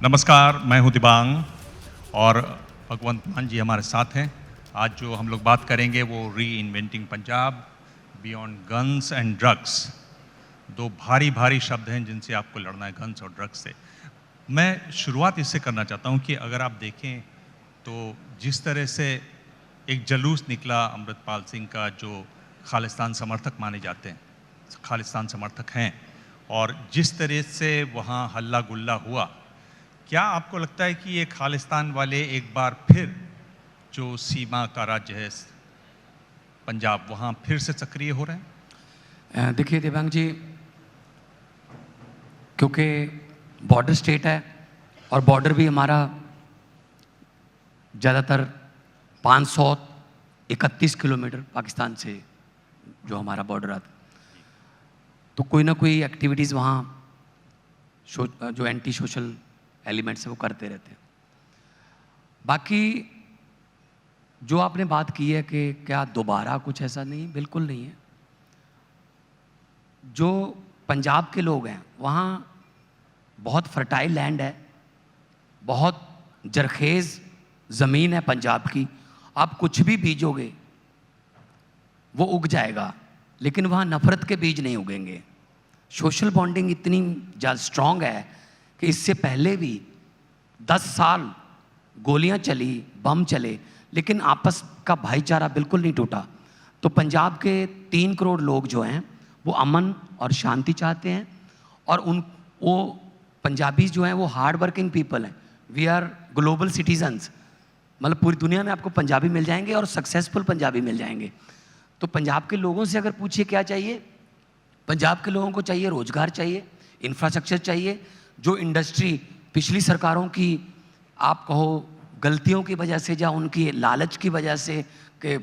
नमस्कार, मैं हूं दिबांग और भगवंत मान जी हमारे साथ हैं। आज जो हम लोग बात करेंगे वो री inventing Punjab, beyond guns and drugs. दो भारी भारी शब्द हैं जिनसे आपको लड़ना है, गन्स और ड्रग्स से। मैं शुरुआत इससे करना चाहता हूं कि अगर आप देखें तो जिस तरह से एक जुलूस निकला अमृतपाल सिंह का, जो खालिस्तान समर्थक माने जाते हैं, खालिस्तान समर्थक हैं, और जिस तरह से वहाँ हल्ला गुल्ला हुआ, क्या आपको लगता है कि ये खालिस्तान वाले एक बार फिर जो सीमा का राज्य है पंजाब, वहाँ फिर से सक्रिय हो रहे हैं? देखिए दिव्यांग जी, क्योंकि बॉर्डर स्टेट है और बॉर्डर भी हमारा ज़्यादातर 531 किलोमीटर पाकिस्तान से जो हमारा बॉर्डर आता, तो कोई ना कोई एक्टिविटीज़ वहाँ जो एंटी सोशल एलिमेंट्स है वो करते रहते हैं। बाकी जो आपने बात की है कि क्या दोबारा कुछ ऐसा, नहीं, बिल्कुल नहीं है। जो पंजाब के लोग हैं वहाँ बहुत फर्टाइल लैंड है, बहुत जरखेज़ ज़मीन है पंजाब की। आप कुछ भी बीजोगे वो उग जाएगा, लेकिन वहाँ नफ़रत के बीज नहीं उगेंगे। सोशल बॉन्डिंग इतनी ज़्यादा स्ट्रॉन्ग है कि इससे पहले भी 10 साल गोलियां चली, बम चले, लेकिन आपस का भाईचारा बिल्कुल नहीं टूटा। तो पंजाब के 3 करोड़ लोग जो हैं वो अमन और शांति चाहते हैं, और वो पंजाबी जो हैं वो हार्ड वर्किंग पीपल हैं। वी आर ग्लोबल सिटीजन्स, मतलब पूरी दुनिया में आपको पंजाबी मिल जाएंगे और सक्सेसफुल पंजाबी मिल जाएंगे। तो पंजाब के लोगों से अगर पूछिए क्या चाहिए, पंजाब के लोगों को चाहिए रोजगार, चाहिए इंफ्रास्ट्रक्चर, चाहिए जो इंडस्ट्री पिछली सरकारों की आप कहो गलतियों की वजह से या उनकी लालच की वजह से कि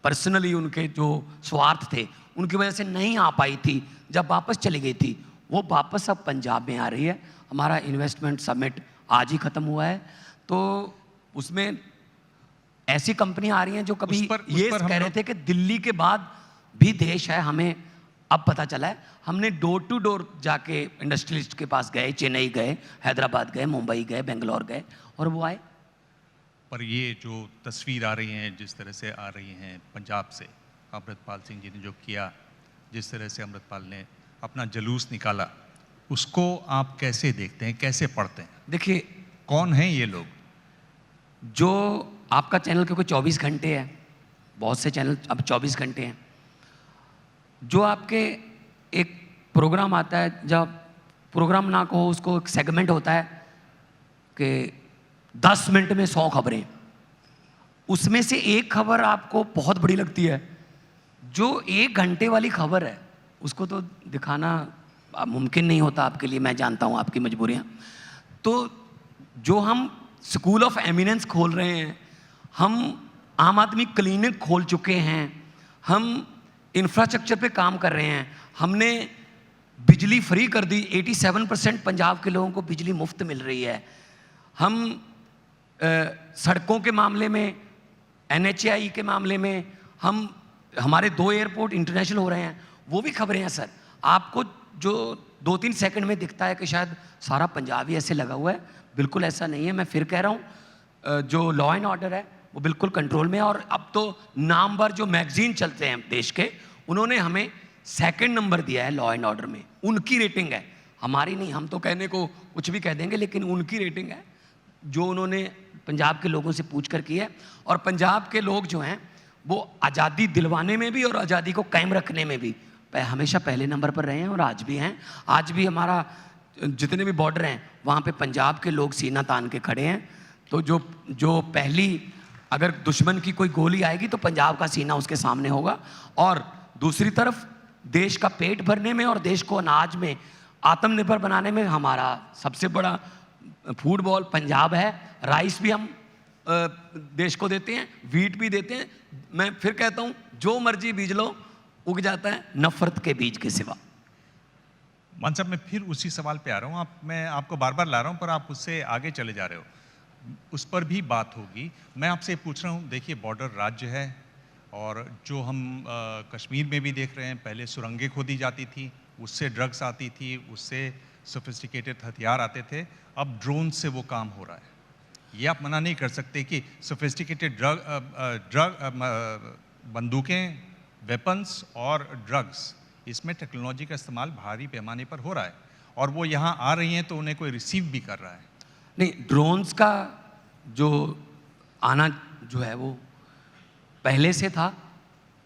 पर्सनली उनके जो स्वार्थ थे उनकी वजह से नहीं आ पाई थी, जब वापस चली गई थी, वो वापस अब पंजाब में आ रही है। हमारा इन्वेस्टमेंट समिट आज ही ख़त्म हुआ है, तो उसमें ऐसी कंपनियां आ रही हैं जो कभी ये कह रहे थे कि दिल्ली के बाद भी देश है, हमें अब पता चला है। हमने डोर टू डोर जाके इंडस्ट्रियलिस्ट के पास गए, चेन्नई गए, हैदराबाद गए, मुंबई गए, बेंगलोर गए, और वो आए। पर ये जो तस्वीर आ रही है, जिस तरह से आ रही हैं पंजाब से, अमृतपाल सिंह जी ने जो किया, जिस तरह से अमृतपाल ने अपना जुलूस निकाला, उसको आप कैसे देखते हैं, कैसे पढ़ते हैं? देखिए, कौन हैं ये लोग? जो आपका चैनल क्योंकि 24 घंटे है, बहुत से चैनल अब 24 घंटे हैं, जो आपके एक प्रोग्राम आता है, जब प्रोग्राम ना कहो उसको, एक सेगमेंट होता है कि 10 मिनट में 100 खबरें, उसमें से एक खबर आपको बहुत बड़ी लगती है, जो 1 घंटे वाली खबर है उसको तो दिखाना मुमकिन नहीं होता आपके लिए। मैं जानता हूँ आपकी मजबूरियाँ। तो जो हम स्कूल ऑफ एमिनेंस खोल रहे हैं, हम आम आदमी क्लिनिक खोल चुके हैं, हम इंफ्रास्ट्रक्चर पे काम कर रहे हैं, हमने बिजली फ्री कर दी, 87% पंजाब के लोगों को बिजली मुफ्त मिल रही है, हम सड़कों के मामले में, NHAI के मामले में, हमारे 2 एयरपोर्ट इंटरनेशनल हो रहे हैं, वो भी खबरें हैं सर। आपको जो 2-3 सेकंड में दिखता है कि शायद सारा पंजाब ही ऐसे लगा हुआ है, बिल्कुल ऐसा नहीं है। मैं फिर कह रहा हूँ, जो लॉ एंड ऑर्डर है वो बिल्कुल कंट्रोल में है, और अब तो नामवर जो मैगजीन चलते हैं देश के, उन्होंने हमें 2nd नंबर दिया है लॉ एंड ऑर्डर में। उनकी रेटिंग है, हमारी नहीं। हम तो कहने को कुछ भी कह देंगे, लेकिन उनकी रेटिंग है जो उन्होंने पंजाब के लोगों से पूछ कर की है। और पंजाब के लोग जो हैं वो आज़ादी दिलवाने में भी और आज़ादी को कायम रखने में भी हमेशा पहले नंबर पर रहे हैं, और आज भी हैं। आज भी हमारा जितने भी बॉर्डर हैं वहाँ पे पंजाब के लोग सीना तान के खड़े हैं। तो जो पहली अगर दुश्मन की कोई गोली आएगी तो पंजाब का सीना उसके सामने होगा। और दूसरी तरफ देश का पेट भरने में और देश को अनाज में आत्मनिर्भर बनाने में हमारा सबसे बड़ा फूड बॉल पंजाब है। राइस भी हम देश को देते हैं, वीट भी देते हैं। मैं फिर कहता हूँ, जो मर्जी बीज लो, उग जाता है नफरत के बीज के सिवा। मान साहब, मैं फिर उसी सवाल पे आ रहा हूँ। मैं आपको बार बार ला रहा हूँ, पर आप उससे आगे चले जा रहे हो। उस पर भी बात होगी। मैं आपसे पूछ रहा हूँ, देखिए बॉर्डर राज्य है, और जो हम कश्मीर में भी देख रहे हैं, पहले सुरंगें खोदी जाती थी, उससे ड्रग्स आती थी, उससे सोफिस्टिकेटेड हथियार आते थे, अब ड्रोन से वो काम हो रहा है। ये आप मना नहीं कर सकते कि सोफिस्टिकेटेड बंदूकें, वेपन्स और ड्रग्स, इसमें टेक्नोलॉजी का इस्तेमाल भारी पैमाने पर हो रहा है, और वो यहाँ आ रही हैं तो उन्हें कोई रिसीव भी कर रहा है। नहीं, ड्रोन्स का जो आना जो है वो पहले से था,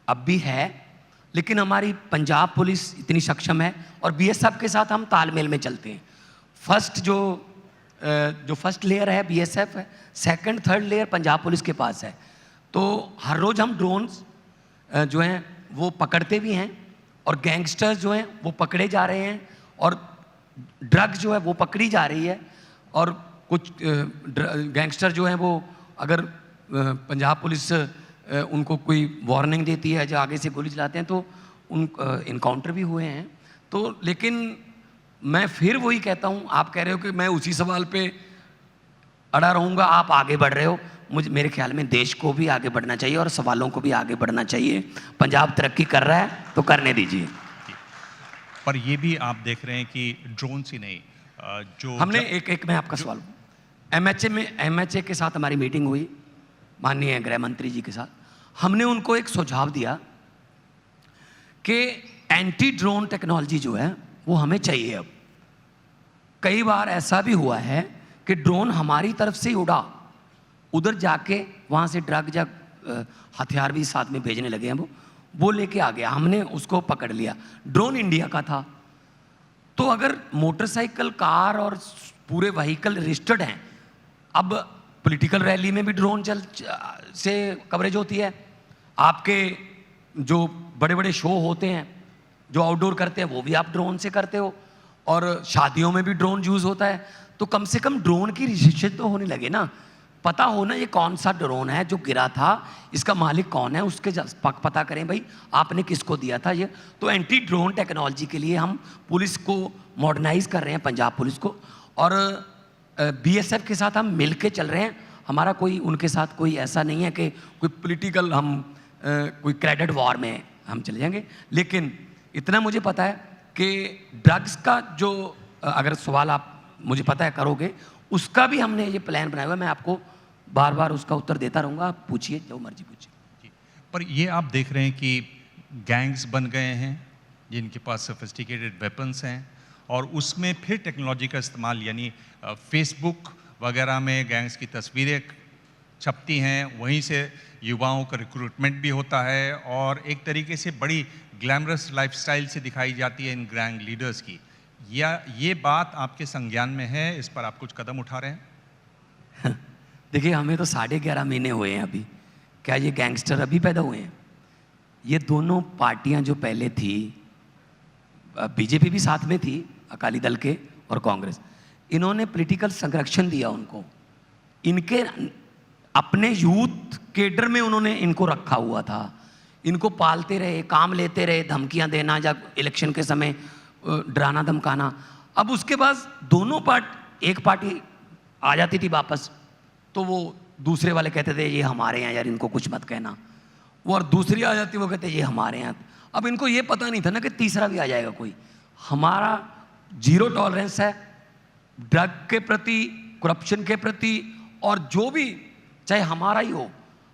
अब भी है, लेकिन हमारी पंजाब पुलिस इतनी सक्षम है और बीएसएफ के साथ हम तालमेल में चलते हैं। फर्स्ट जो फर्स्ट लेयर है बीएसएफ है, second third layer Punjab police के पास है। तो हर रोज़ हम ड्रोन्स जो हैं वो पकड़ते भी हैं, और गैंगस्टर्स जो हैं वो पकड़े जा रहे हैं, और ड्रग्स जो है वो पकड़ी जा रही है। और कुछ गैंगस्टर जो हैं वो अगर पंजाब पुलिस उनको कोई वार्निंग देती है, जो आगे से गोली चलाते हैं, तो उन इनकाउंटर भी हुए हैं। तो लेकिन मैं फिर वही कहता हूँ, आप कह रहे हो कि मैं उसी सवाल पे अड़ा रहूँगा, आप आगे बढ़ रहे हो। मेरे ख्याल में देश को भी आगे बढ़ना चाहिए और सवालों को भी आगे बढ़ना चाहिए। पंजाब तरक्की कर रहा है तो करने दीजिए। पर ये भी आप देख रहे हैं कि ड्रोन्स ही नहीं, जो हमने एक मैं आपका सवाल, एमएचए के साथ हमारी मीटिंग हुई, माननीय गृह मंत्री जी के साथ। हमने उनको एक सुझाव दिया कि एंटी ड्रोन टेक्नोलॉजी जो है वो हमें चाहिए। अब कई बार ऐसा भी हुआ है कि ड्रोन हमारी तरफ से ही उड़ा, उधर जाके वहाँ से ड्रग या हथियार भी साथ में भेजने लगे हैं, वो लेके आ गया, हमने उसको पकड़ लिया। ड्रोन इंडिया का था। तो अगर मोटरसाइकिल, कार और पूरे व्हीकल रजिस्टर्ड हैं, अब पॉलिटिकल रैली में भी ड्रोन से कवरेज होती है, आपके जो बड़े बड़े शो होते हैं जो आउटडोर करते हैं वो भी आप ड्रोन से करते हो, और शादियों में भी ड्रोन यूज़ होता है। तो कम से कम ड्रोन की रिसर्च तो होने लगे ना, पता होना ये कौन सा ड्रोन है जो गिरा था, इसका मालिक कौन है, उसके पता करें भाई आपने किसको दिया था ये। तो एंटी ड्रोन टेक्नोलॉजी के लिए हम पुलिस को मॉडर्नाइज कर रहे हैं, पंजाब पुलिस को, और बीएसएफ के साथ हम मिल के चल रहे हैं। हमारा कोई उनके साथ कोई ऐसा नहीं है कि कोई पॉलिटिकल हम कोई क्रेडिट वॉर में हम चले जाएंगे। लेकिन इतना मुझे पता है कि ड्रग्स का जो अगर सवाल आप मुझे पता है करोगे, उसका भी हमने ये प्लान बनाया हुआ है। मैं आपको बार बार उसका उत्तर देता रहूँगा, आप पूछिए जो मर्जी पूछिए। पर ये आप देख रहे हैं कि गैंग्स बन गए हैं जिनके पास सोफिस्टिकेटेड वेपन्स हैं, और उसमें फिर टेक्नोलॉजी का इस्तेमाल, यानी फेसबुक वगैरह में गैंग्स की तस्वीरें छपती हैं, वहीं से युवाओं का रिक्रूटमेंट भी होता है, और एक तरीके से बड़ी ग्लैमरस लाइफस्टाइल से दिखाई जाती है इन गैंग लीडर्स की। या ये बात आपके संज्ञान में है, इस पर आप कुछ कदम उठा रहे हैं? देखिए, हमें तो 11.5 महीने हुए हैं अभी, क्या ये गैंगस्टर अभी पैदा हुए हैं? ये दोनों पार्टियां जो पहले थी, बीजेपी भी साथ में थी, अकाली दल के और कांग्रेस, इन्होंने पॉलिटिकल संरक्षण दिया उनको, इनके अपने यूथ केडर में उन्होंने इनको रखा हुआ था, इनको पालते रहे, काम लेते रहे, धमकियां देना, जब इलेक्शन के समय डराना धमकाना। अब उसके बाद दोनों एक पार्टी आ जाती थी वापस, तो वो दूसरे वाले कहते थे ये हमारे हैं यार, इनको कुछ मत कहना, वो, और दूसरी आ जाती, वो कहते ये हमारे हैं। अब इनको ये पता नहीं था ना कि तीसरा भी आ जाएगा कोई। हमारा जीरो टॉलरेंस है ड्रग के प्रति, करप्शन के प्रति, और जो भी चाहे हमारा ही हो,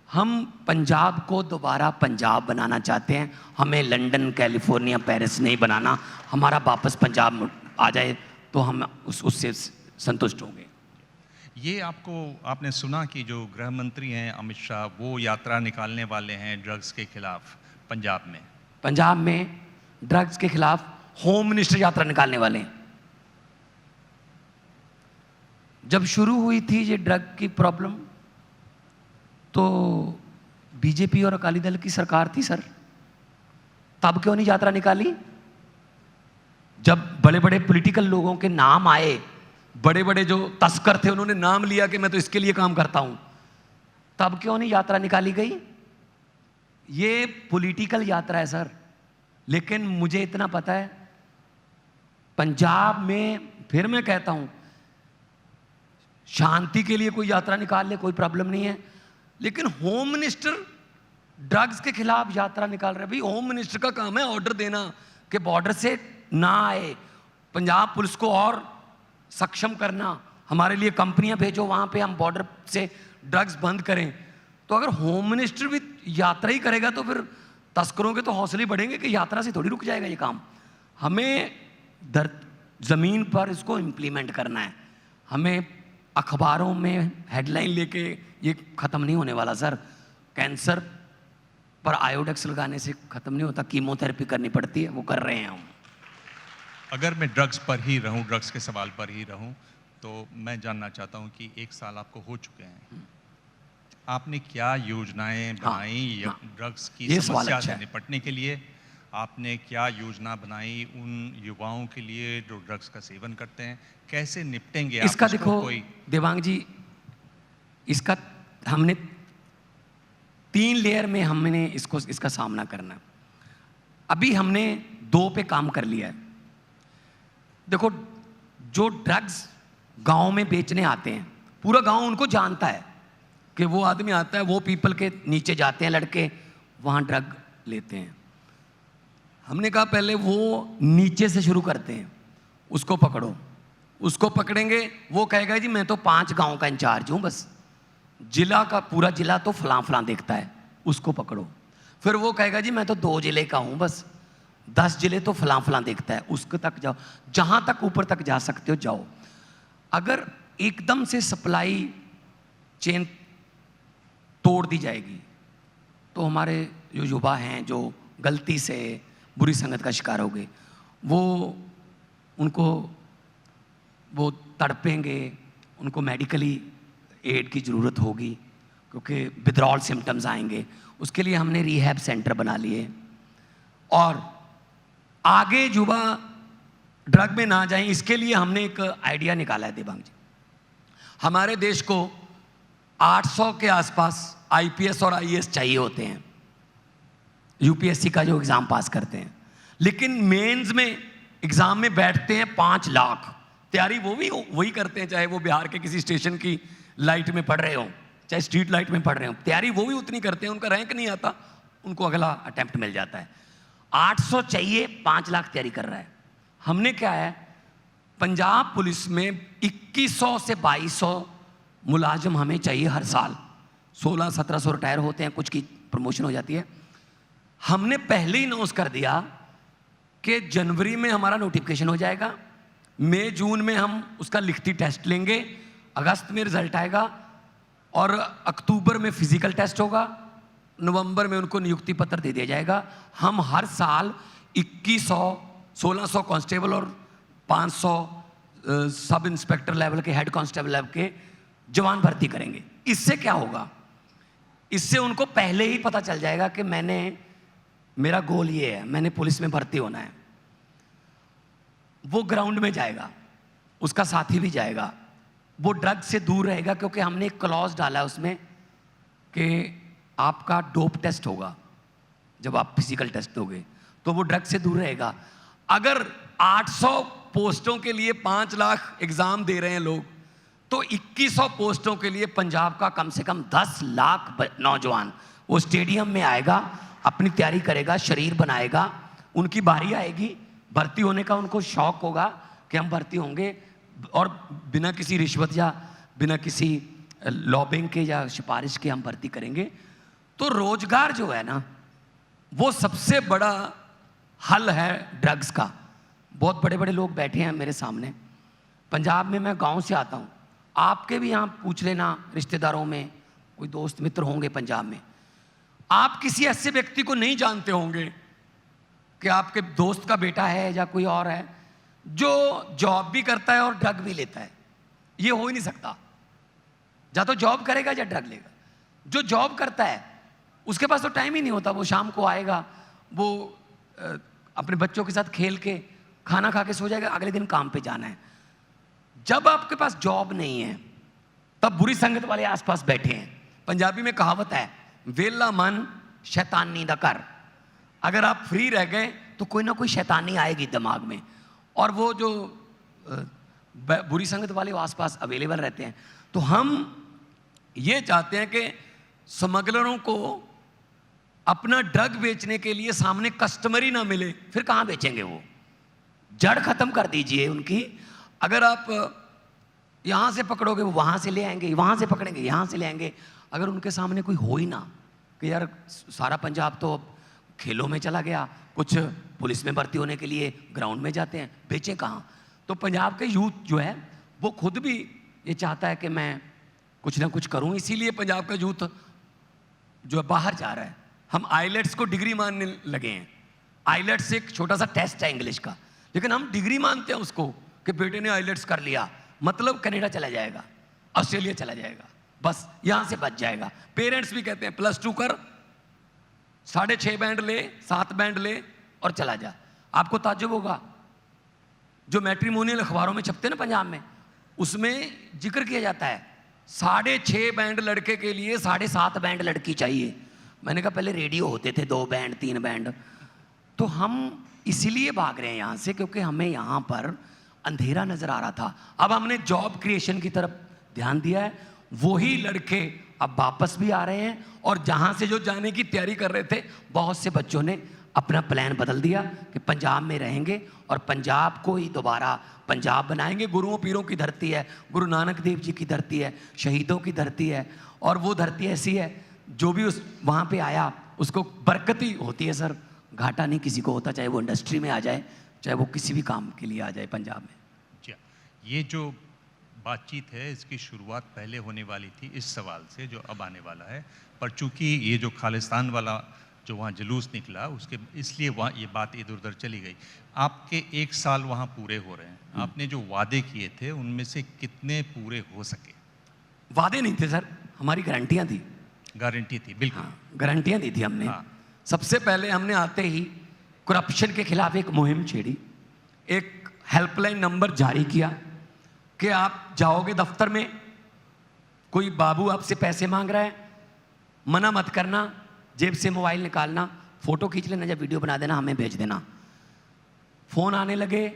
हम पंजाब को दोबारा पंजाब बनाना चाहते हैं। हमें लंदन, कैलिफोर्निया, पेरिस नहीं बनाना। हमारा वापस पंजाब आ जाए तो हम उससे संतुष्ट होंगे। ये आपने सुना कि जो गृह मंत्री हैं अमित शाह, वो यात्रा निकालने वाले हैं ड्रग्स के खिलाफ पंजाब में। पंजाब में ड्रग्स के खिलाफ होम मिनिस्टर यात्रा निकालने वाले हैं। जब शुरू हुई थी ये ड्रग की प्रॉब्लम, तो बीजेपी और अकाली दल की सरकार थी सर, तब क्यों नहीं यात्रा निकाली? जब बड़े बड़े पॉलिटिकल लोगों के नाम आए, बड़े बड़े जो तस्कर थे उन्होंने नाम लिया कि मैं तो इसके लिए काम करता हूं, तब क्यों नहीं यात्रा निकाली गई? ये पॉलिटिकल यात्रा है सर। लेकिन मुझे इतना पता है, पंजाब में, फिर मैं कहता हूं, शांति के लिए कोई यात्रा निकाल ले, कोई प्रॉब्लम नहीं है। लेकिन होम मिनिस्टर ड्रग्स के खिलाफ यात्रा निकाल रहे। भाई होम मिनिस्टर का काम है ऑर्डर देना कि बॉर्डर से ना आए, पंजाब पुलिस को और सक्षम करना, हमारे लिए कंपनियां भेजो वहां पे हम बॉर्डर से ड्रग्स बंद करें। तो अगर होम मिनिस्टर भी यात्रा ही करेगा तो फिर तस्करों के तो हौसले बढ़ेंगे कि यात्रा से थोड़ी रुक जाएगा ये काम। हमें ज़मीन पर इसको इम्प्लीमेंट करना है। हमें अखबारों में हेडलाइन लेके ये ख़त्म नहीं होने वाला सर। कैंसर पर आयोडेक्स लगाने से ख़त्म नहीं होता, कीमोथेरेपी करनी पड़ती है, वो कर रहे हैं हम। अगर मैं ड्रग्स पर ही रहूं, ड्रग्स के सवाल पर ही रहूं, तो मैं जानना चाहता हूं कि 1 साल आपको हो चुके हैं, आपने क्या योजनाएं बनाई ड्रग्स की समस्या से निपटने के लिए? आपने क्या योजना बनाई उन युवाओं के लिए जो ड्रग्स का सेवन करते हैं? कैसे निपटेंगे आप? इसका देखो देवांग जी, इसका हमने 3 लेयर में हमने इसका सामना करना। अभी हमने 2 पे काम कर लिया है। देखो, जो ड्रग्स गांव में बेचने आते हैं, पूरा गांव उनको जानता है कि वो आदमी आता है, वो पीपल के नीचे जाते हैं लड़के, वहाँ ड्रग लेते हैं। हमने कहा पहले वो नीचे से शुरू करते हैं, उसको पकड़ो। उसको पकड़ेंगे, वो कहेगा जी मैं तो 5 गांव का इंचार्ज हूँ, बस जिला का पूरा जिला तो फलां फलां देखता है, उसको पकड़ो। फिर वो कहेगा जी मैं तो 2 जिले का हूँ, बस 10 जिले तो फलां फलां देखता है, उसके तक जाओ, जहाँ तक ऊपर तक जा सकते हो जाओ। अगर एकदम से सप्लाई चेन तोड़ दी जाएगी तो हमारे जो युवा हैं जो गलती से बुरी संगत का शिकार हो गए, वो तड़पेंगे, उनको मेडिकली एड की ज़रूरत होगी क्योंकि विथड्रॉल सिम्टम्स आएंगे। उसके लिए हमने रिहैब सेंटर बना लिए और आगे युवा ड्रग में ना जाएं, इसके लिए हमने एक आइडिया निकाला है देवांग जी। हमारे देश को 800 के आसपास आईपीएस और आईएएस चाहिए होते हैं, यूपीएससी का जो एग्ज़ाम पास करते हैं, लेकिन मेंस में एग्ज़ाम में बैठते हैं 5 लाख। तैयारी वो भी वही करते हैं, चाहे वो बिहार के किसी स्टेशन की लाइट में पढ़ रहे हो, चाहे स्ट्रीट लाइट में पढ़ रहे हो, तैयारी वो भी उतनी करते हैं, उनका रैंक नहीं आता, उनको अगला अटेम्प्ट मिल जाता है। 800 चाहिए, 5 लाख तैयारी कर रहा है। हमने क्या है, पंजाब पुलिस में 2100 से 2200 मुलाजिम हमें चाहिए हर साल। 1600-1700 रिटायर होते हैं, कुछ की प्रमोशन हो जाती है। हमने पहले ही अनाउंस कर दिया कि जनवरी में हमारा नोटिफिकेशन हो जाएगा, मई जून में हम उसका लिखती टेस्ट लेंगे, अगस्त में रिजल्ट आएगा और अक्टूबर में फिजिकल टेस्ट होगा, नवंबर में उनको नियुक्ति पत्र दे दिया जाएगा। हम हर साल 2100, 1600 कांस्टेबल और 500 सब इंस्पेक्टर लेवल के, हेड कांस्टेबल लेवल के जवान भर्ती करेंगे। इससे क्या होगा, इससे उनको पहले ही पता चल जाएगा कि मेरा गोल ये है, मैंने पुलिस में भर्ती होना है। वो ग्राउंड में जाएगा, उसका साथी भी जाएगा, वो ड्रग से दूर रहेगा क्योंकि हमने एक क्लॉज डाला है उसमें कि आपका डोप टेस्ट होगा जब आप फिजिकल टेस्ट दोगे, तो वो ड्रग से दूर रहेगा। अगर 800 पोस्टों के लिए 5 लाख एग्जाम दे रहे हैं लोग, तो 2100 पोस्टों के लिए पंजाब का कम से कम 10 लाख नौजवान वो स्टेडियम में आएगा, अपनी तैयारी करेगा, शरीर बनाएगा, उनकी बारी आएगी भर्ती होने का, उनको शौक होगा कि हम भर्ती होंगे और बिना किसी रिश्वत या बिना किसी लॉबिंग के या सिफारिश के हम भर्ती करेंगे। तो रोजगार जो है ना, वो सबसे बड़ा हल है ड्रग्स का। बहुत बड़े बड़े लोग बैठे हैं मेरे सामने, पंजाब में, मैं गांव से आता हूँ, आपके भी यहाँ पूछ लेना, रिश्तेदारों में कोई दोस्त मित्र होंगे पंजाब में, आप किसी ऐसे व्यक्ति को नहीं जानते होंगे कि आपके दोस्त का बेटा है या कोई और है जो जॉब भी करता है और ड्रग भी लेता है। ये हो ही नहीं सकता, या तो जॉब करेगा या ड्रग लेगा। जो जॉब करता है उसके पास तो टाइम ही नहीं होता, वो शाम को आएगा, वो अपने बच्चों के साथ खेल के खाना खा के सो जाएगा, अगले दिन काम पे जाना है। जब आपके पास जॉब नहीं है तब बुरी संगत वाले आसपास बैठे हैं। पंजाबी में कहावत है, वेला मन शैतानी दा कर। अगर आप फ्री रह गए तो कोई ना कोई शैतानी आएगी दिमाग में, और वो जो बुरी संगत वाले वो आसपास अवेलेबल रहते हैं। तो हम ये चाहते हैं कि स्मगलरों को अपना ड्रग बेचने के लिए सामने कस्टमर ही ना मिले, फिर कहाँ बेचेंगे वो। जड़ खत्म कर दीजिए उनकी। अगर आप यहाँ से पकड़ोगे वो वहाँ से ले आएंगे, वहाँ से पकड़ेंगे यहाँ से ले आएंगे। अगर उनके सामने कोई हो ही ना कि यार सारा पंजाब तो अब खेलों में चला गया, कुछ पुलिस में भर्ती होने के लिए ग्राउंड में जाते हैं, बेचें कहाँ? तो पंजाब के यूथ जो है वो खुद भी ये चाहता है कि मैं कुछ ना कुछ करूं, इसीलिए पंजाब का यूथ जो है बाहर जा रहा है। हम आइलेट्स को डिग्री मानने लगे हैं। आइलेट्स एक छोटा सा टेस्ट है इंग्लिश का, लेकिन हम डिग्री मानते हैं उसको कि बेटे ने आइलेट्स कर लिया मतलब कनाडा चला जाएगा, ऑस्ट्रेलिया चला जाएगा, बस यहां से बच जाएगा। पेरेंट्स भी कहते हैं +2 कर, 6.5 बैंड ले, 7 बैंड ले और चला जा। आपको ताज्जुब होगा, जो मैट्रिमोनियल अखबारों में छपते हैं ना पंजाब में, उसमें जिक्र किया जाता है 6.5 बैंड लड़के के लिए 7.5 बैंड लड़की चाहिए। मैंने कहा पहले रेडियो होते थे 2 बैंड 3 बैंड। तो हम इसीलिए भाग रहे हैं यहाँ से क्योंकि हमें यहाँ पर अंधेरा नजर आ रहा था। अब हमने जॉब क्रिएशन की तरफ ध्यान दिया है, वही लड़के अब वापस भी आ रहे हैं और जहाँ से जो जाने की तैयारी कर रहे थे बहुत से बच्चों ने अपना प्लान बदल दिया कि पंजाब में रहेंगे और पंजाब को ही दोबारा पंजाब बनाएंगे। गुरुओं पीरों की धरती है, गुरु नानक देव जी की धरती है, शहीदों की धरती है, और वो धरती ऐसी है जो भी उस वहाँ पे आया उसको बरकत ही होती है सर, घाटा नहीं किसी को होता, चाहे वो इंडस्ट्री में आ जाए चाहे वो किसी भी काम के लिए आ जाए पंजाब में। जी, ये जो बातचीत है इसकी शुरुआत पहले होने वाली थी इस सवाल से जो अब आने वाला है, पर चूंकि ये जो खालिस्तान वाला जो वहाँ जुलूस निकला उसके इसलिए वहाँ ये बात इधर उधर चली गई। आपके 1 साल वहाँ पूरे हो रहे हैं, आपने जो वादे किए थे उनमें से कितने पूरे हो सके? वादे नहीं थे सर, हमारी गारंटियाँ थी। गारंटी थी, बिल्कुल। हाँ, गारंटियाँ दी थी हमने। हाँ। सबसे पहले हमने आते ही करप्शन के खिलाफ एक मुहिम छेड़ी, एक हेल्पलाइन नंबर जारी किया कि आप जाओगे दफ्तर में, कोई बाबू आपसे पैसे मांग रहा है, मना मत करना, जेब से मोबाइल निकालना, फोटो खींच लेना, जब वीडियो बना देना हमें भेज देना। फोन आने लगे,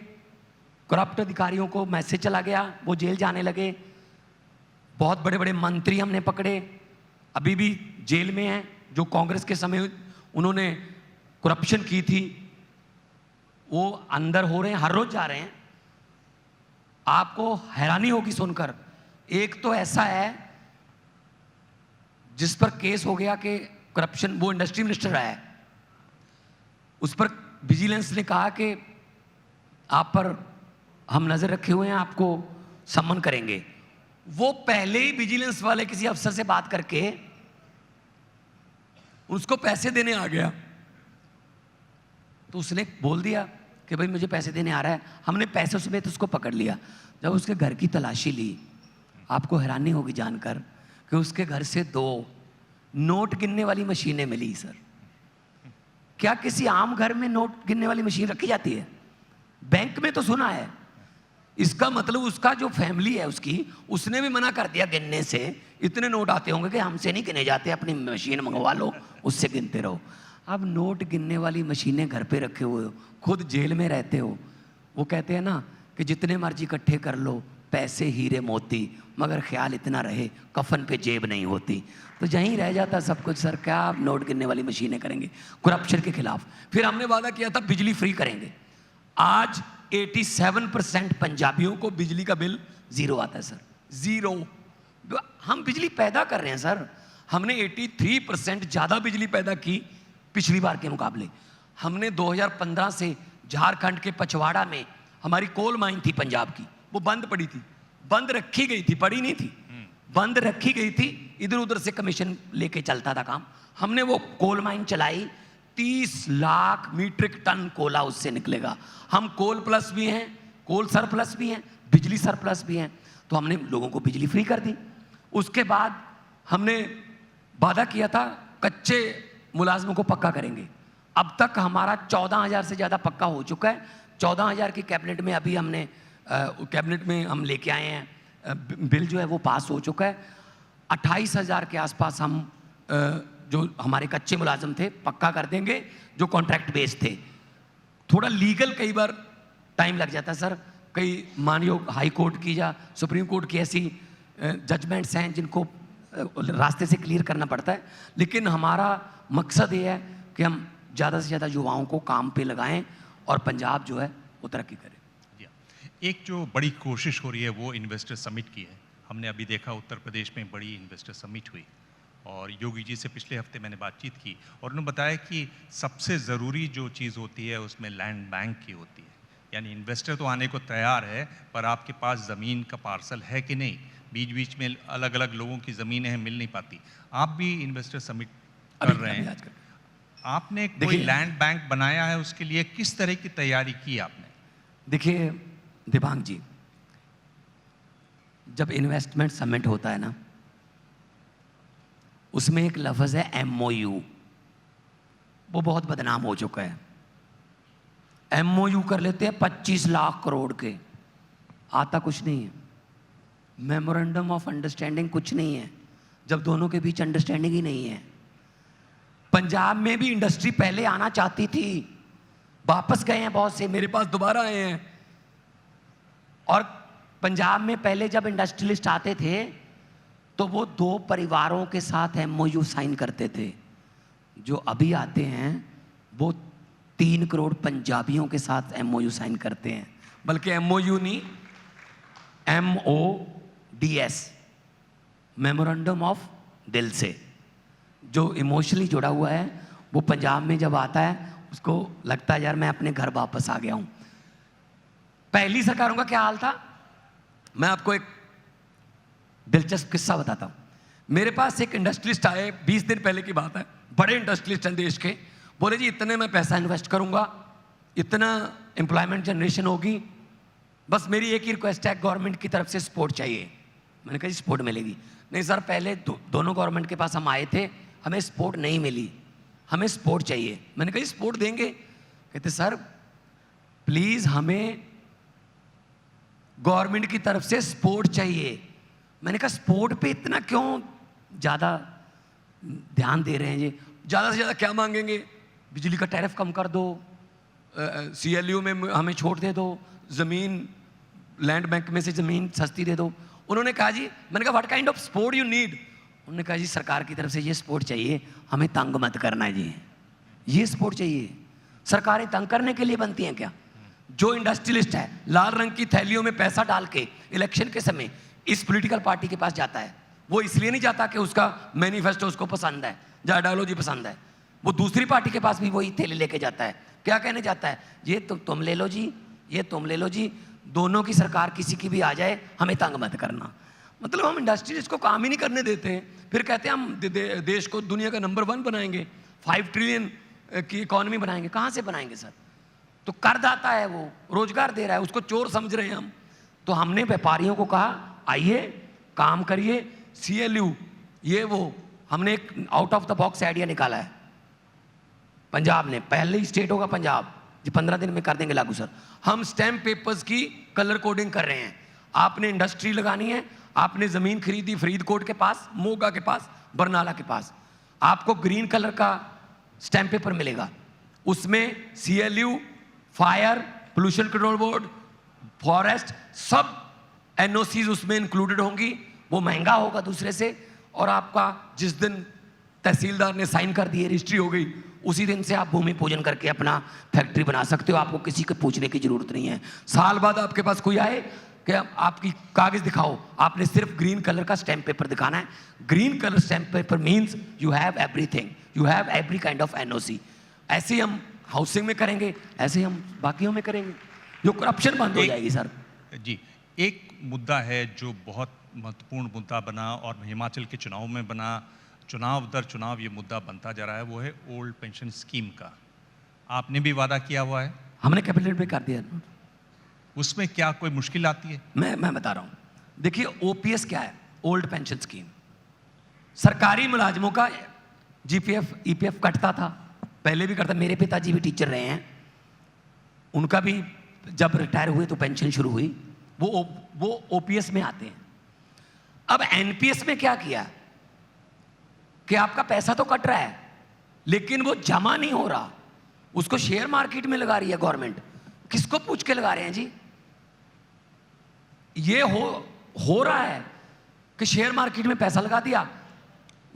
करप्ट अधिकारियों को मैसेज चला गया, वो जेल जाने लगे। बहुत बड़े बड़े मंत्री हमने पकड़े, अभी भी जेल में हैं, जो कांग्रेस के समय उन्होंने करप्शन की थी, वो अंदर हो रहे हैं, हर रोज जा रहे हैं। आपको हैरानी होगी सुनकर, एक तो ऐसा है जिस पर केस हो गया कि करप्शन, वो इंडस्ट्री मिनिस्टर रहा है, उस पर विजिलेंस ने कहा कि आप पर हम नजर रखे हुए हैं, आपको सम्मन करेंगे। वो पहले ही विजिलेंस वाले किसी अफसर से बात करके उसको पैसे देने आ गया, तो उसने बोल दिया कि भाई मुझे पैसे देने आ रहा है। हमने पैसे समेत उसको पकड़ लिया। जब उसके घर की तलाशी ली, आपको हैरानी होगी जानकर कि उसके घर से 2 नोट गिनने वाली मशीनें मिली सर। क्या किसी आम घर में नोट गिनने वाली मशीन रखी जाती है? बैंक में तो सुना है। इसका मतलब उसका जो फैमिली है उसकी, उसने भी मना कर दिया गिनने से। इतने नोट आते होंगे कि हमसे नहीं गिने जाते, अपनी मशीन मंगवा लो, उससे गिनते रहो। अब नोट गिनने वाली मशीनें घर पे रखे हुए हो, खुद जेल में रहते हो। वो कहते हैं ना कि जितने मर्जी इकट्ठे कर लो, पैसे हीरे मोती, मगर ख्याल इतना रहे कफन पे जेब नहीं होती। तो यहीं रह जाता सब कुछ सर। क्या आप नोट गिनने वाली मशीनें करेंगे? करप्शन के खिलाफ फिर हमने वादा किया था बिजली फ्री करेंगे। आज 87% पंजाबियों को बिजली का बिल 0 आता है सर, 0। हम बिजली पैदा कर रहे हैं सर। हमने 83% ज़्यादा बिजली पैदा की पिछली बार के मुकाबले। हमने 2015 से झारखंड के पचवाड़ा में हमारी कोल माइन थी पंजाब की, वो बंद पड़ी थी, बंद रखी गई थी, पड़ी नहीं थी, बंद रखी गई थी, इधर उधर से कमीशन लेके चलता था काम। हमने वो कोल माइन चलाई, 30 लाख मीट्रिक टन कोला उससे निकलेगा। हम कोल प्लस भी हैं, कोल सरप्लस भी हैं, बिजली सरप्लस भी हैं, तो हमने लोगों को बिजली फ्री कर दी। उसके बाद हमने वादा किया था कच्चे मुलाजमों को पक्का करेंगे। अब तक हमारा 14,000 से ज़्यादा पक्का हो चुका है। 14,000 की कैबिनेट में अभी हमने कैबिनेट में हम लेके आए हैं, बिल जो है वो पास हो चुका है। 28,000 के आसपास हम जो हमारे कच्चे मुलाजम थे पक्का कर देंगे, जो कॉन्ट्रैक्ट बेस थे। थोड़ा लीगल कई बार टाइम लग जाता है सर, कई मानयोग हाई कोर्ट की या सुप्रीम कोर्ट की ऐसी जजमेंट्स हैं जिनको रास्ते से क्लियर करना पड़ता है। लेकिन हमारा मकसद ये है कि हम ज़्यादा से ज़्यादा युवाओं को काम पे लगाएं और पंजाब जो है वो तरक्की करे। जी हाँ। एक जो बड़ी कोशिश हो रही है वो इन्वेस्टर समिट की है। हमने अभी देखा उत्तर प्रदेश में बड़ी इन्वेस्टर समिट हुई और योगी जी से पिछले हफ्ते मैंने बातचीत की और उन्होंने बताया कि सबसे ज़रूरी जो चीज़ होती है उसमें लैंड बैंक की होती है। यानी इन्वेस्टर तो आने को तैयार है, पर आपके पास ज़मीन का पार्सल है कि नहीं। बीच बीच में अलग अलग लोगों की ज़मीनें हैं, मिल नहीं पाती। आप भी इन्वेस्टर समिट कर रहे हैं, आजकल आपने कोई देखिए- लैंड बैंक बनाया है, उसके लिए किस तरह की तैयारी की आपने? देखिए दिबांग जी, जब इन्वेस्टमेंट समिट होता है ना, उसमें एक लफ्ज़ है MOU, वो बहुत बदनाम हो चुका है। MOU कर लेते हैं 25 लाख करोड़ के, आता कुछ नहीं है। मेमोरेंडम ऑफ अंडरस्टैंडिंग कुछ नहीं है, जब दोनों के बीच अंडरस्टैंडिंग ही नहीं है। पंजाब में भी इंडस्ट्री पहले आना चाहती थी, वापस गए हैं बहुत से, मेरे पास दोबारा आए हैं। और पंजाब में पहले जब इंडस्ट्रियलिस्ट आते थे तो वो 2 परिवारों के साथ MOU साइन करते थे। जो अभी आते हैं वो 3 करोड़ पंजाबियों के साथ MOU साइन करते हैं, बल्कि MOU नहीं, MODS, मेमोरेंडम ऑफ दिल से। जो इमोशनली जुड़ा हुआ है वो पंजाब में जब आता है उसको लगता है यार मैं अपने घर वापस आ गया हूं। पहली सरकारों का क्या हाल था, मैं आपको एक दिलचस्प किस्सा बताता हूं। मेरे पास एक इंडस्ट्रियलिस्ट आए, 20 दिन पहले की बात है, बड़े इंडस्ट्रियलिस्ट हैं देश के। बोले जी इतने में पैसा इन्वेस्ट करूंगा, इतना एम्प्लॉयमेंट जनरेशन होगी, बस मेरी एक ही रिक्वेस्ट है, गवर्नमेंट की तरफ से सपोर्ट चाहिए। मैंने कहा जी सपोर्ट मिलेगी। नहीं सर, पहले दोनों गवर्नमेंट के पास हम आए थे, हमें सपोर्ट नहीं मिली, हमें सपोर्ट चाहिए। मैंने कहा जी सपोर्ट देंगे। कहते सर प्लीज़ हमें गवर्नमेंट की तरफ से सपोर्ट चाहिए। मैंने कहा सपोर्ट पे इतना क्यों ज़्यादा ध्यान दे रहे हैं जी? ज़्यादा से ज़्यादा क्या मांगेंगे? बिजली का टैरिफ कम कर दो, CLU में हमें छूट दे दो, ज़मीन लैंड बैंक में से ज़मीन सस्ती दे दो। उन्होंने कहा जी, मैंने कहा what kind of support you need? उन्होंने कहा जी सरकार की तरफ से ये सपोर्ट चाहिए, हमें तंग मत करना है जी, ये सपोर्ट चाहिए। सरकारें तंग करने के लिए बनती हैं क्या? जो इंडस्ट्रियलिस्ट है लाल रंग की थैलियों में पैसा डाल के इलेक्शन के समय इस पॉलिटिकल पार्टी के पास जाता है, वो इसलिए नहीं जाता कि उसका मैनिफेस्टो उसको पसंद है या आइडियोलॉजी पसंद है, वो दूसरी पार्टी के पास भी वही थैली लेके जाता है। क्या कहने जाता है? ये तुम ले लो जी, ये तुम ले लो जी, दोनों की सरकार किसी की भी आ जाए, हमें तंग मत करना। मतलब हम इंडस्ट्रियलिस्ट को काम ही नहीं करने देते हैं, फिर कहते हैं हम देश को दुनिया का नंबर 1 बनाएंगे, 5 ट्रिलियन की इकॉनमी बनाएंगे। कहाँ से बनाएंगे सर? तो करदाता है, वो रोजगार दे रहा है, उसको चोर समझ रहे हैं हम। तो हमने व्यापारियों को कहा आइए काम करिए, CLU ये वो, हमने एक out of the box idea निकाला है। पंजाब ने, पहले ही स्टेट होगा पंजाब, जी 15 दिन में कर देंगे लागू सर। हम स्टैम्प पेपर्स की कलर कोडिंग कर रहे हैं। आपने इंडस्ट्री लगानी है, आपने ज़मीन खरीदी फरीदकोट के पास, मोगा के पास, बरनाला के पास, आपको ग्रीन कलर का स्टैम्प पेपर मिलेगा, उसमें CLU, fire, pollution control board, forest, सब NOCs उसमें इंक्लूडेड होंगी। वो महंगा होगा दूसरे से, और आपका जिस दिन तहसीलदार ने साइन कर दिए, रजिस्ट्री हो गई, उसी दिन से आप भूमि पूजन करके अपना फैक्ट्री बना सकते हो। आपको किसी को पूछने की जरूरत नहीं है। साल बाद आपके पास कोई आए कि आपकी कागज दिखाओ, आपने सिर्फ ग्रीन कलर का स्टैम्प पेपर दिखाना है। Green colour stamp paper means you have everything, you have every kind of NOC। ऐसे ही हम हाउसिंग में करेंगे, ऐसे ही हम बाकियों में करेंगे, जो करप्शन बंद हो जाएगी सर। जी, एक मुद्दा है जो बहुत महत्वपूर्ण मुद्दा बना और हिमाचल के चुनाव में बना, चुनाव दर चुनाव ये मुद्दा बनता जा रहा है, वो है ओल्ड पेंशन स्कीम का। आपने भी वादा किया हुआ है, हमने कैबिनेट में कर दिया। उसमें क्या कोई मुश्किल आती है? मैं बता रहा हूँ। देखिए OPS क्या है? Old pension scheme. सरकारी मुलाजमों का GPF EPF कटता था, पहले भी करता। मेरे पिताजी भी टीचर रहे हैं, उनका भी जब रिटायर हुए तो पेंशन शुरू हुई, वो OPS में आते हैं। अब NPS में क्या किया कि आपका पैसा तो कट रहा है लेकिन वो जमा नहीं हो रहा, उसको शेयर मार्केट में लगा रही है गवर्नमेंट। किसको पूछ के लगा रहे हैं जी? ये हो रहा है कि शेयर मार्केट में पैसा लगा दिया,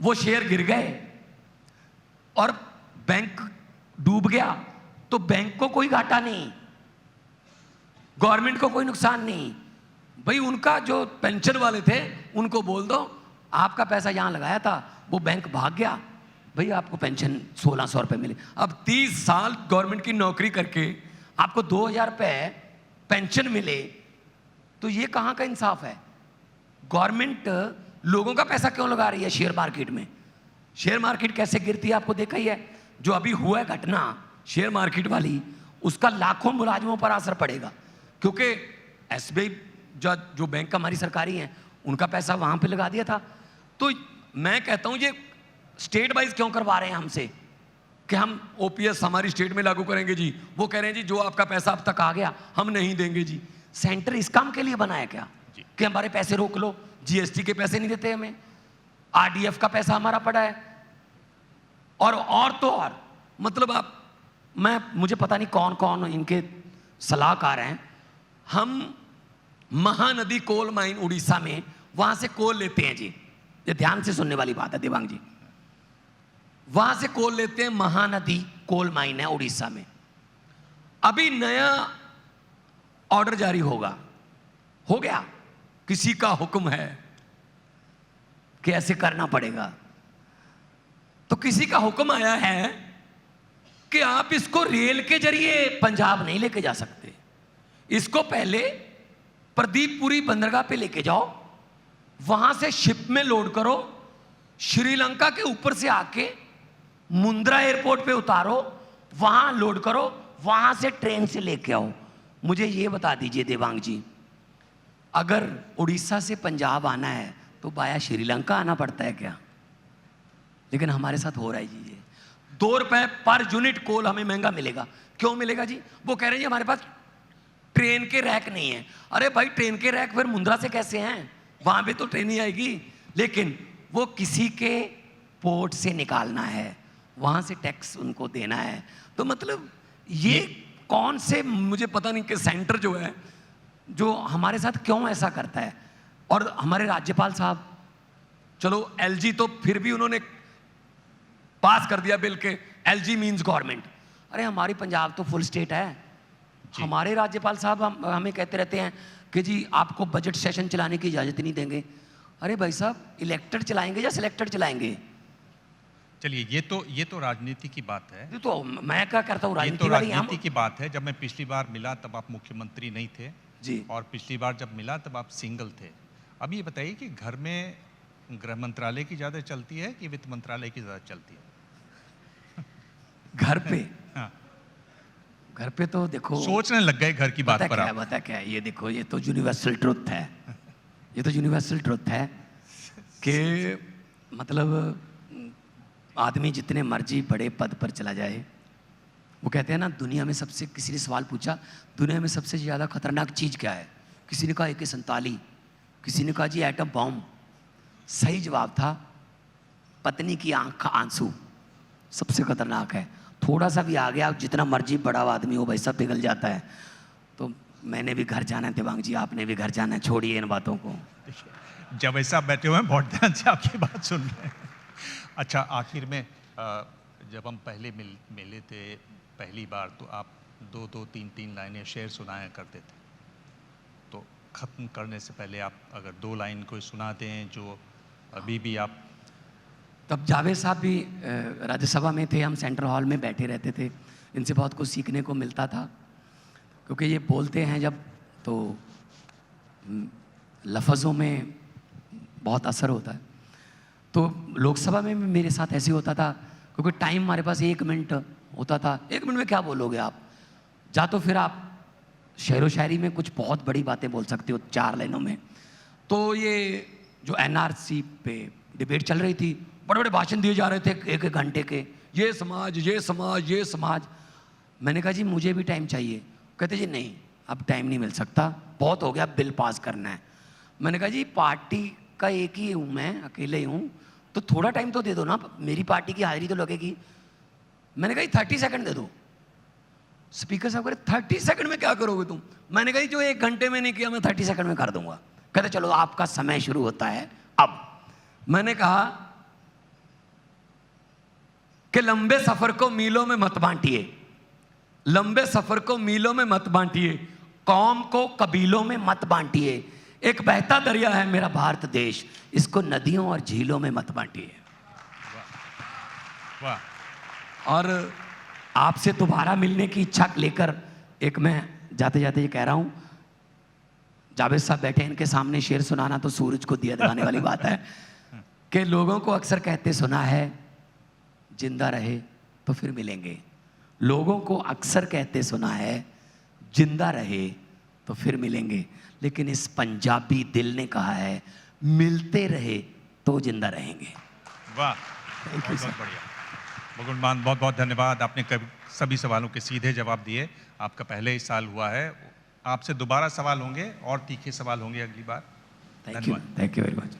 वो शेयर गिर गए और बैंक डूब गया, तो बैंक को कोई घाटा नहीं, गवर्नमेंट को कोई नुकसान नहीं। भाई उनका जो पेंशन वाले थे उनको बोल दो आपका पैसा यहाँ लगाया था, वो बैंक भाग गया, भाई आपको पेंशन 1600 रुपये मिले। अब 30 साल गवर्नमेंट की नौकरी करके आपको 2000 रुपये पेंशन मिले, तो ये कहाँ का इंसाफ है? गवर्नमेंट लोगों का पैसा क्यों लगा रही है शेयर मार्केट में? शेयर मार्केट कैसे गिरती है आपको देखा ही है। जो अभी हुआ है घटना शेयर मार्केट वाली, उसका लाखों मुलाजिमों पर असर पड़ेगा, क्योंकि एसबीआई जो बैंक हमारी सरकारी है उनका पैसा वहां पे लगा दिया था। तो मैं कहता हूं ये स्टेट वाइज क्यों करवा रहे हैं हमसे कि हम ओपीएस हमारी स्टेट में लागू करेंगे जी, वो कह रहे हैं जी जो आपका पैसा अब तक आ गया हम नहीं देंगे जी। सेंटर इस काम के लिए बनाया क्या कि हमारे पैसे रोक लो? जीएसटी के पैसे नहीं देते हमें, आरडीएफ का पैसा हमारा पड़ा है, और तो और मतलब मुझे पता नहीं कौन कौन इनके सलाहकार हैं। हम महानदी कोल माइन उड़ीसा में वहां से कोल लेते हैं जी, ये ध्यान से सुनने वाली बात है देवांग जी। वहां से कोल लेते हैं, महानदी कोल माइन है उड़ीसा में। अभी नया ऑर्डर जारी होगा, हो गया, किसी का हुक्म है कि ऐसे करना पड़ेगा। तो किसी का हुक्म आया है कि आप इसको रेल के जरिए पंजाब नहीं लेके जा सकते, इसको पहले प्रदीपपुरी बंदरगाह पे लेके जाओ, वहां से शिप में लोड करो, श्रीलंका के ऊपर से आके मुंद्रा एयरपोर्ट पे उतारो, वहां लोड करो, वहां से ट्रेन से लेके आओ। मुझे ये बता दीजिए देवांग जी, अगर उड़ीसा से पंजाब आना है तो बाया श्रीलंका आना पड़ता है क्या? लेकिन हमारे साथ हो रहा है जी, ये 2 रुपए पर यूनिट कोल हमें महंगा मिलेगा। क्यों मिलेगा जी? वो कह रहे हैं जी हमारे पास ट्रेन के रैक नहीं है। अरे भाई ट्रेन के रैक फिर मुंद्रा से कैसे हैं? वहां पे तो ट्रेन ही आएगी, लेकिन वो किसी के पोर्ट से निकालना है, वहां से टैक्स उनको देना है। तो मतलब ये कौन से, मुझे पता नहीं कि सेंटर जो है जो हमारे साथ क्यों ऐसा करता है। और हमारे राज्यपाल साहब, चलो एलजी तो फिर भी उन्होंने पास कर दिया बिल के एलजी मींस गवर्नमेंट। अरे हमारी पंजाब तो फुल स्टेट है। हमारे राज्यपाल साहब हमें कहते रहते हैं कि जी आपको बजट सेशन चलाने की इजाजत नहीं देंगे। अरे भाई साहब इलेक्टेड चलाएंगे या सिलेक्टेड चलाएंगे? चलिए ये तो राजनीति की बात है। तो मैं क्या करता हूँ, राजनीति की बात है। जब मैं पिछली बार मिला तब आप मुख्यमंत्री नहीं थे जी, और पिछली बार जब मिला तब आप सिंगल थे। अब ये बताइए कि घर में गृह मंत्रालय की ज्यादा चलती है कि वित्त मंत्रालय की ज्यादा चलती है? घर पे हाँ। घर पे तो देखो सोचने लग गए घर की बात पर आप। बता क्या है, ये देखो ये तो यूनिवर्सल ट्रुथ है, ये तो यूनिवर्सल ट्रुथ है कि मतलब आदमी जितने मर्जी बड़े पद पर चला जाए, वो कहते हैं ना दुनिया में सबसे, किसी ने सवाल पूछा दुनिया में सबसे ज़्यादा खतरनाक चीज़ क्या है? किसी ने कहा AK-47, किसी ने कहा जी एटम बॉम्ब। सही जवाब था पत्नी की आंख का आंसू सबसे खतरनाक है। थोड़ा सा भी आ गया, जितना मर्जी बड़ा आदमी हो भाई सब पिघल जाता है। तो मैंने भी घर जाना है देवांग जी, आपने भी घर जाना है, छोड़िए इन बातों को। जब ऐसा बैठे हुए हैं बहुत ध्यान से आपकी बात सुन रहे हैं। अच्छा, आखिर में जब हम पहले मिले थे पहली बार, तो आप 2-2, 3-3 लाइनें शेर सुनाया करते थे। तो ख़त्म करने से पहले आप अगर 2 लाइन कोई सुना दें जो अभी भी आप। तब जावेद साहब भी राज्यसभा में थे, हम सेंट्रल हॉल में बैठे रहते थे, इनसे बहुत कुछ सीखने को मिलता था, क्योंकि ये बोलते हैं जब तो लफ्ज़ों में बहुत असर होता है। तो लोकसभा में भी मेरे साथ ऐसे होता था, क्योंकि टाइम हमारे पास 1 मिनट होता था। 1 मिनट में क्या बोलोगे आप? जा तो फिर आप शेरो शायरी में कुछ बहुत बड़ी बातें बोल सकते हो 4 लाइनों में। तो ये जो NRC पे डिबेट चल रही थी, बड़े बड़े भाषण दिए जा रहे थे 1-1 घंटे के, ये समाज ये समाज ये समाज। मैंने कहा जी मुझे भी टाइम चाहिए। कहते जी नहीं अब टाइम नहीं मिल सकता, बहुत हो गया, बिल पास करना है। मैंने कहा जी पार्टी का एक ही हूँ, मैं अकेले ही हूँ, तो थोड़ा टाइम तो दे दो ना, मेरी पार्टी की हाजिरी तो लगेगी। मैंने कहा 30 सेकंड दे दो। स्पीकर साहब कह रहे 30 सेकंड में क्या करोगे तुम? मैंने कहा जो 1 घंटे में नहीं किया मैं 30 सेकंड में कर दूंगा। कहते चलो आपका समय शुरू होता है अब। मैंने कहा कि लंबे सफर को मीलों में मत बांटिए, लंबे सफर को मीलों में मत बांटिए, कौम को कबीलों में मत बांटिए। एक बहता दरिया है मेरा भारत देश, इसको नदियों और झीलों में मत बांटिए। वाह। और आपसे दोबारा मिलने की इच्छा लेकर एक मैं जाते जाते ये कह रहा हूं, जावेद साहब बैठे हैं, इनके सामने शेर सुनाना तो सूरज को दिया दिखाने वाली बात है कि लोगों को अक्सर कहते सुना है जिंदा रहे तो फिर मिलेंगे। लोगों को अक्सर कहते सुना है जिंदा रहे तो फिर मिलेंगे, लेकिन इस पंजाबी दिल ने कहा है मिलते रहे तो जिंदा रहेंगे। वाह, थैंक यू बहुत बढ़िया। मुकुंद मान, बहुत बहुत धन्यवाद। आपने सभी सवालों के सीधे जवाब दिए। आपका पहले ही साल हुआ है, आपसे दोबारा सवाल होंगे और तीखे सवाल होंगे अगली बार। Thank you very much.